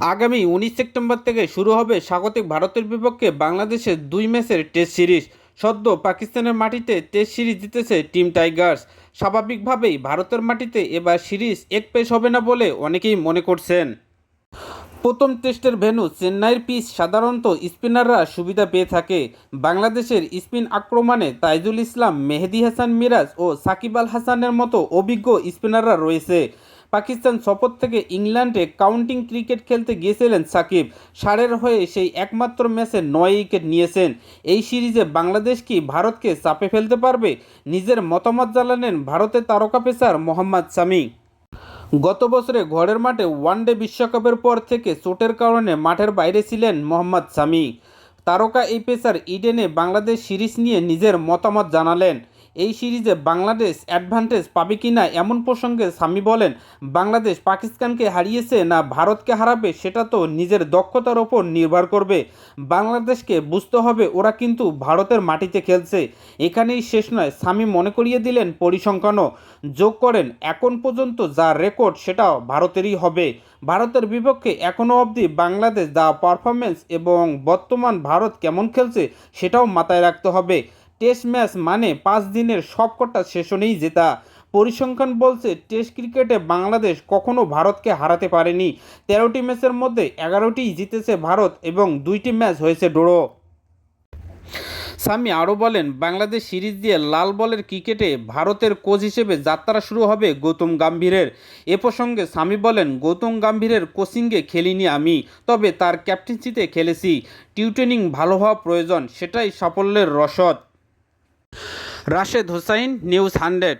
আগামী 19 সেপ্টেম্বর থেকে শুরু হবে স্বাগতিক ভারতের বিপক্ষে বাংলাদেশের 2 ম্যাচের টেস্ট সিরিজ। সদ্য পাকিস্তানের মাটিতে টেস্ট সিরিজ জিতেছে টিম টাইগার্স। স্বাভাবিকভাবেই ভারতের মাটিতে এবার সিরিজ একপেশ হবে না বলে অনেকেই মনে করছেন। প্রথম টেস্টের ভেন্যু চেন্নাইয়ের পিচ সাধারণত স্পিনাররা সুবিধা পেয়ে থাকে। বাংলাদেশের স্পিন আক্রমণে তাইজুল ইসলাম, মেহেদী হাসান মিরাজ ও সাকিব আল হাসানের মতো অভিজ্ঞ স্পিনাররা রয়েছে। পাকিস্তান সফর থেকে ইংল্যান্ডে কাউন্টিং ক্রিকেট খেলতে গিয়েছিলেন সাকিব। সারের হয়ে সেই একমাত্র ম্যাচে 9 উইকেট নিয়েছেন। এই সিরিজে বাংলাদেশ কি ভারতকে চাপে ফেলতে পারবে? নিজের মতামত জানালেন ভারতের তারকা পেসার মোহাম্মদ শামি। গত বছরে ঘরের মাঠে ওয়ানডে বিশ্বকাপের পর থেকে চোটের কারণে মাঠের বাইরে ছিলেন মোহাম্মদ শামি। তারকা এই পেসার ইডেনে বাংলাদেশ সিরিজ নিয়ে নিজের মতামত জানালেন। এই সিরিজে বাংলাদেশ অ্যাডভান্টেজ পাবে কিনা এমন প্রসঙ্গে শামি বলেন, বাংলাদেশ পাকিস্তানকে হারিয়েছে না ভারতকে হারাবে সেটা তো নিজের দক্ষতার ওপর নির্ভর করবে। বাংলাদেশকে বুঝতে হবে ওরা কিন্তু ভারতের মাটিতে খেলছে। এখানেই শেষ নয়, শামি মনে করিয়ে দিলেন পরিসংখ্যানও। যোগ করেন, এখন পর্যন্ত যা রেকর্ড সেটাও ভারতেরই হবে। ভারতের বিপক্ষে এখনও অবধি বাংলাদেশ যা পারফরমেন্স এবং বর্তমান ভারত কেমন খেলছে সেটাও মাথায় রাখতে হবে। টেস্ট ম্যাচ মানে 5 দিনের সবকটা সেশনেই জেতা। পরিসংখ্যান বলছে টেস্ট ক্রিকেটে বাংলাদেশ কখনো ভারতকে হারাতে পারেনি। 13টি ম্যাচের মধ্যে 11টিই জিতেছে ভারত এবং 2টি ম্যাচ হয়েছে ড্র। শামি আরও বলেন, বাংলাদেশ সিরিজ দিয়ে লাল বলের ক্রিকেটে ভারতের কোচ হিসেবে যাত্রা শুরু হবে গৌতম গম্ভীরের। এ প্রসঙ্গে শামি বলেন, গৌতম গম্ভীরের কোচিংয়ে খেলিনি আমি, তবে তার ক্যাপ্টেন্সিতে খেলেছি। টিউটনিং ভালো হওয়া প্রয়োজন, সেটাই সাফল্যের রসদ। রাশেদ হোসাইন, নিউজ 100।